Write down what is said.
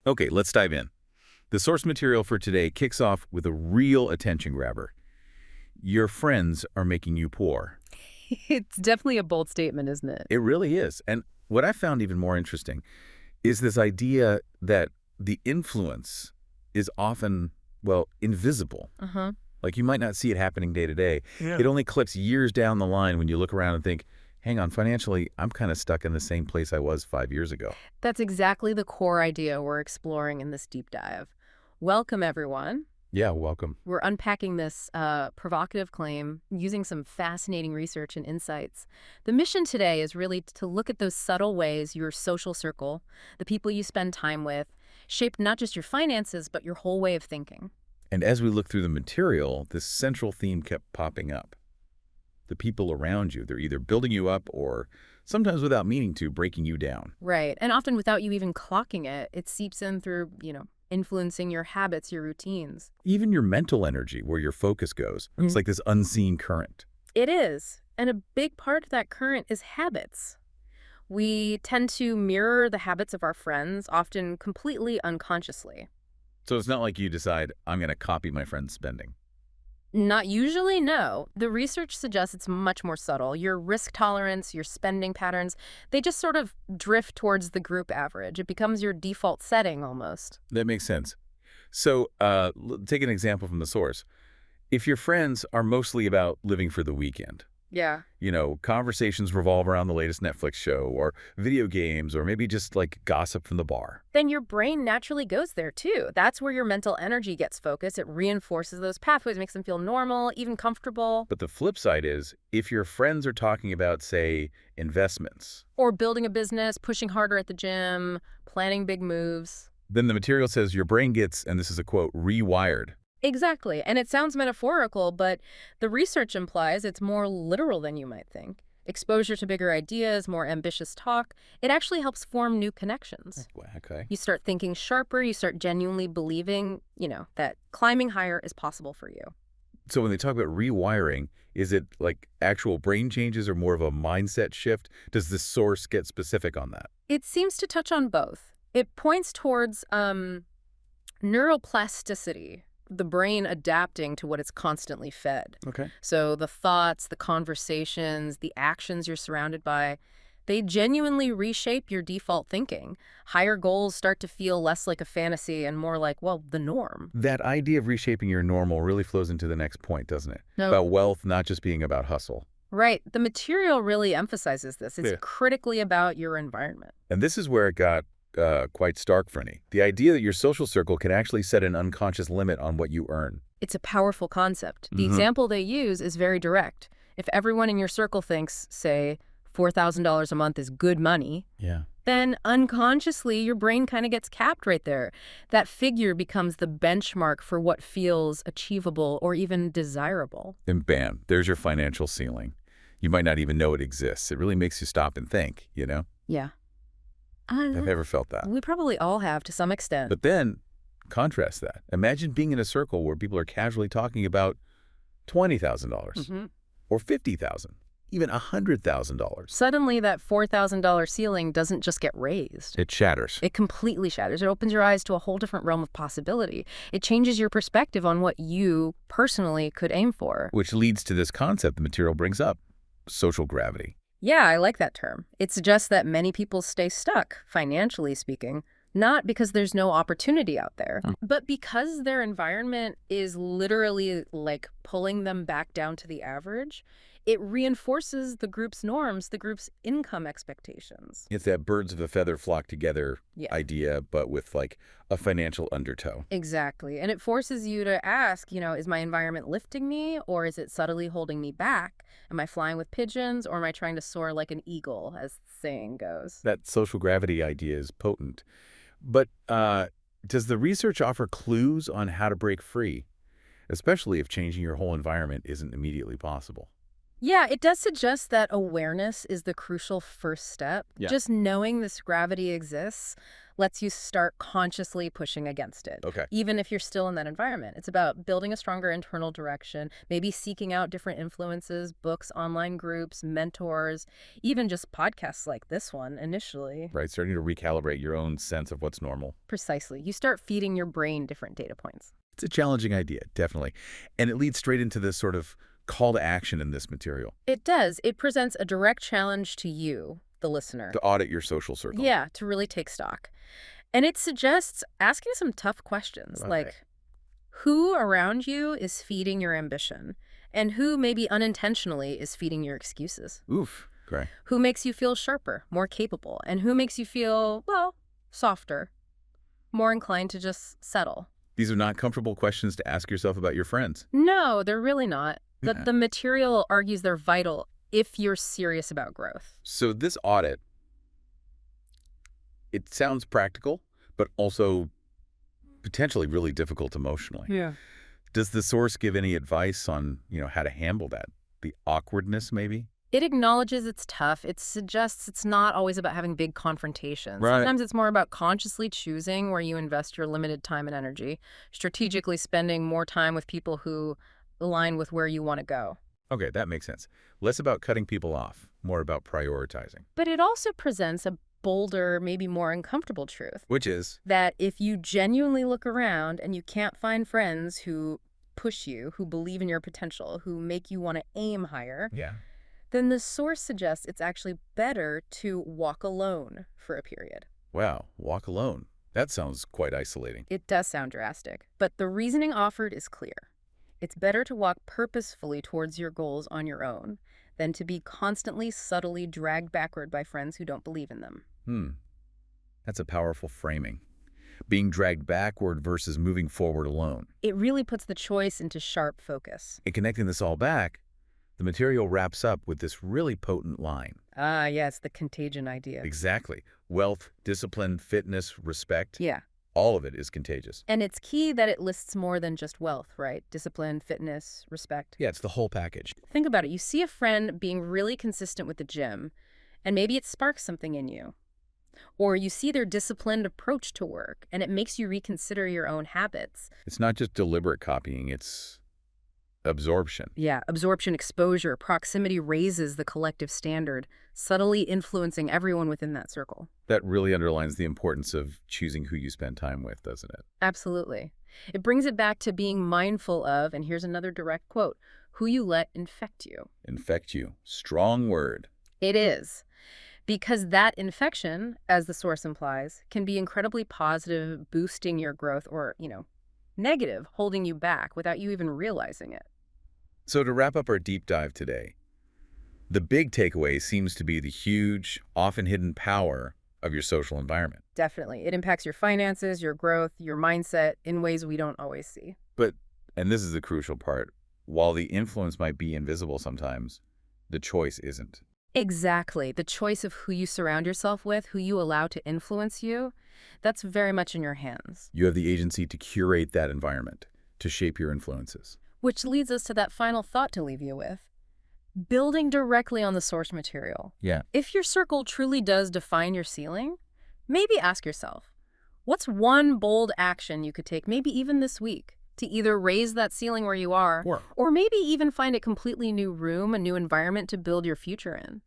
Okay, let's dive in. The source material for today kicks off with a real attention grabber. Your friends are making you poor. It's definitely a bold statement, isn't it? It really is. And what I found even more interesting is this idea that the influence is often, well, invisible. Uh-huh. Like you might not see it happening day to day. Yeah. It only clips years down the line when you look around and think, hang on, financially, I'm kind of stuck in the same place I was 5 years ago. That's exactly the core idea we're exploring in this deep dive. Welcome, everyone. Yeah, welcome. We're unpacking this provocative claim using some fascinating research and insights. The mission today is really to look at those subtle ways your social circle, the people you spend time with, shaped not just your finances, but your whole way of thinking. And as we look through the material, this central theme kept popping up. The people around you, they're either building you up or, sometimes without meaning to, breaking you down. Right. And often without you even clocking it, it seeps in through, influencing your habits, your routines. Even your mental energy, where your focus goes. It's like this unseen current. It is. And a big part of that current is habits. We tend to mirror the habits of our friends, often completely unconsciously. So it's not like you decide, I'm going to copy my friend's spending. Not usually, no. The research suggests it's much more subtle. Your risk tolerance, your spending patterns, they just sort of drift towards the group average. It becomes your default setting almost. That makes sense. So take an example from the source. If your friends are mostly about living for the weekend, Yeah. Conversations revolve around the latest Netflix show or video games or maybe just like gossip from the bar. Then your brain naturally goes there too. That's where your mental energy gets focused. It reinforces those pathways, makes them feel normal, even comfortable. But the flip side is if your friends are talking about, say, investments, Or building a business, pushing harder at the gym, planning big moves. then the material says your brain gets, and this is a quote, rewired. Exactly. And it sounds metaphorical, but the research implies it's more literal than you might think. Exposure to bigger ideas, more ambitious talk, it actually helps form new connections. Okay. You start thinking sharper, you start genuinely believing, that climbing higher is possible for you. So when they talk about rewiring, is it like actual brain changes or more of a mindset shift? Does the source get specific on that? It seems to touch on both. It points towards neuroplasticity, the brain adapting to what it's constantly fed. Okay. So the thoughts, the conversations, the actions you're surrounded by, they genuinely reshape your default thinking. Higher goals start to feel less like a fantasy and more like, well, the norm. That idea of reshaping your normal really flows into the next point, doesn't it? No. About wealth not just being about hustle. Right. The material really emphasizes this. It's Yeah. critically about your environment. And this is where it got quite stark for me. The idea that your social circle can actually set an unconscious limit on what you earn. It's a powerful concept. The example they use is very direct. If everyone in your circle thinks, say, $4,000 a month is good money, Yeah. then unconsciously your brain kind of gets capped right there. That figure becomes the benchmark for what feels achievable or even desirable. And bam, there's your financial ceiling. You might not even know it exists. It really makes you stop and think, Yeah. I've ever felt that. We probably all have to some extent. But then, contrast that. Imagine being in a circle where people are casually talking about $20,000 or $50,000, even $100,000. Suddenly that $4,000 ceiling doesn't just get raised. It shatters. It completely shatters. It opens your eyes to a whole different realm of possibility. It changes your perspective on what you personally could aim for. Which leads to this concept the material brings up, social gravity. Yeah, I like that term. It suggests that many people stay stuck, financially speaking, not because there's no opportunity out there, but because their environment is literally like pulling them back down to the average. It reinforces the group's norms, the group's income expectations. It's that birds of a feather flock together Yeah. idea, but with like a financial undertow. Exactly. And it forces you to ask, is my environment lifting me or is it subtly holding me back? Am I flying with pigeons or am I trying to soar like an eagle, as the saying goes? That social gravity idea is potent. But does the research offer clues on how to break free, especially if changing your whole environment isn't immediately possible? Yeah, it does suggest that awareness is the crucial first step. Yeah. Just knowing this gravity exists lets you start consciously pushing against it, Okay. even if you're still in that environment. It's about building a stronger internal direction, maybe seeking out different influences, books, online groups, mentors, even just podcasts like this one initially. Right, starting to recalibrate your own sense of what's normal. Precisely. You start feeding your brain different data points. It's a challenging idea, definitely. And it leads straight into this sort of call to action in this material. It does. It presents a direct challenge to you, the listener. To audit your social circle. Yeah, to really take stock. And it suggests asking some tough questions, Okay. like who around you is feeding your ambition, and who maybe unintentionally is feeding your excuses? Oof. Great. Who makes you feel sharper, more capable, and who makes you feel, well, softer, more inclined to just settle? These are not comfortable questions to ask yourself about your friends. No, they're really not. Yeah. The material argues they're vital if you're serious about growth. So this audit, it sounds practical, but also potentially really difficult emotionally. Yeah. Does the source give any advice on, how to handle that? The awkwardness, maybe? It acknowledges it's tough. It suggests it's not always about having big confrontations. Right. Sometimes it's more about consciously choosing where you invest your limited time and energy, strategically spending more time with people who align with where you want to go. Okay, that makes sense. Less about cutting people off, more about prioritizing. But it also presents a bolder, maybe more uncomfortable truth. Which is? That if you genuinely look around and you can't find friends who push you, who believe in your potential, who make you want to aim higher, Yeah. then the source suggests it's actually better to walk alone for a period. Wow, walk alone. That sounds quite isolating. It does sound drastic, but the reasoning offered is clear. It's better to walk purposefully towards your goals on your own than to be constantly, subtly dragged backward by friends who don't believe in them. That's a powerful framing. Being dragged backward versus moving forward alone. It really puts the choice into sharp focus. In connecting this all back, the material wraps up with this really potent line. Ah, yes, the contagion idea. Exactly. Wealth, discipline, fitness, respect. Yeah. All of it is contagious. And it's key that it lists more than just wealth, right? Discipline, fitness, respect. Yeah, it's the whole package. Think about it. You see a friend being really consistent with the gym, and maybe it sparks something in you. Or you see their disciplined approach to work, and it makes you reconsider your own habits. It's not just deliberate copying, it's absorption. Yeah, absorption, exposure, proximity raises the collective standard, subtly influencing everyone within that circle. That really underlines the importance of choosing who you spend time with, doesn't it? Absolutely. It brings it back to being mindful of, and here's another direct quote, who you let infect you. Infect you. Strong word. It is. Because that infection, as the source implies, can be incredibly positive, boosting your growth, or, negative, holding you back without you even realizing it. So to wrap up our deep dive today, the big takeaway seems to be the huge, often hidden power of your social environment. Definitely. It impacts your finances, your growth, your mindset in ways we don't always see. But, and this is the crucial part, while the influence might be invisible sometimes, the choice isn't. Exactly. The choice of who you surround yourself with, who you allow to influence you, that's very much in your hands. You have the agency to curate that environment, to shape your influences. Which leads us to that final thought to leave you with. Building directly on the source material. Yeah. If your circle truly does define your ceiling, maybe ask yourself, what's one bold action you could take, maybe even this week, to either raise that ceiling where you are, or maybe even find a completely new room, a new environment to build your future in?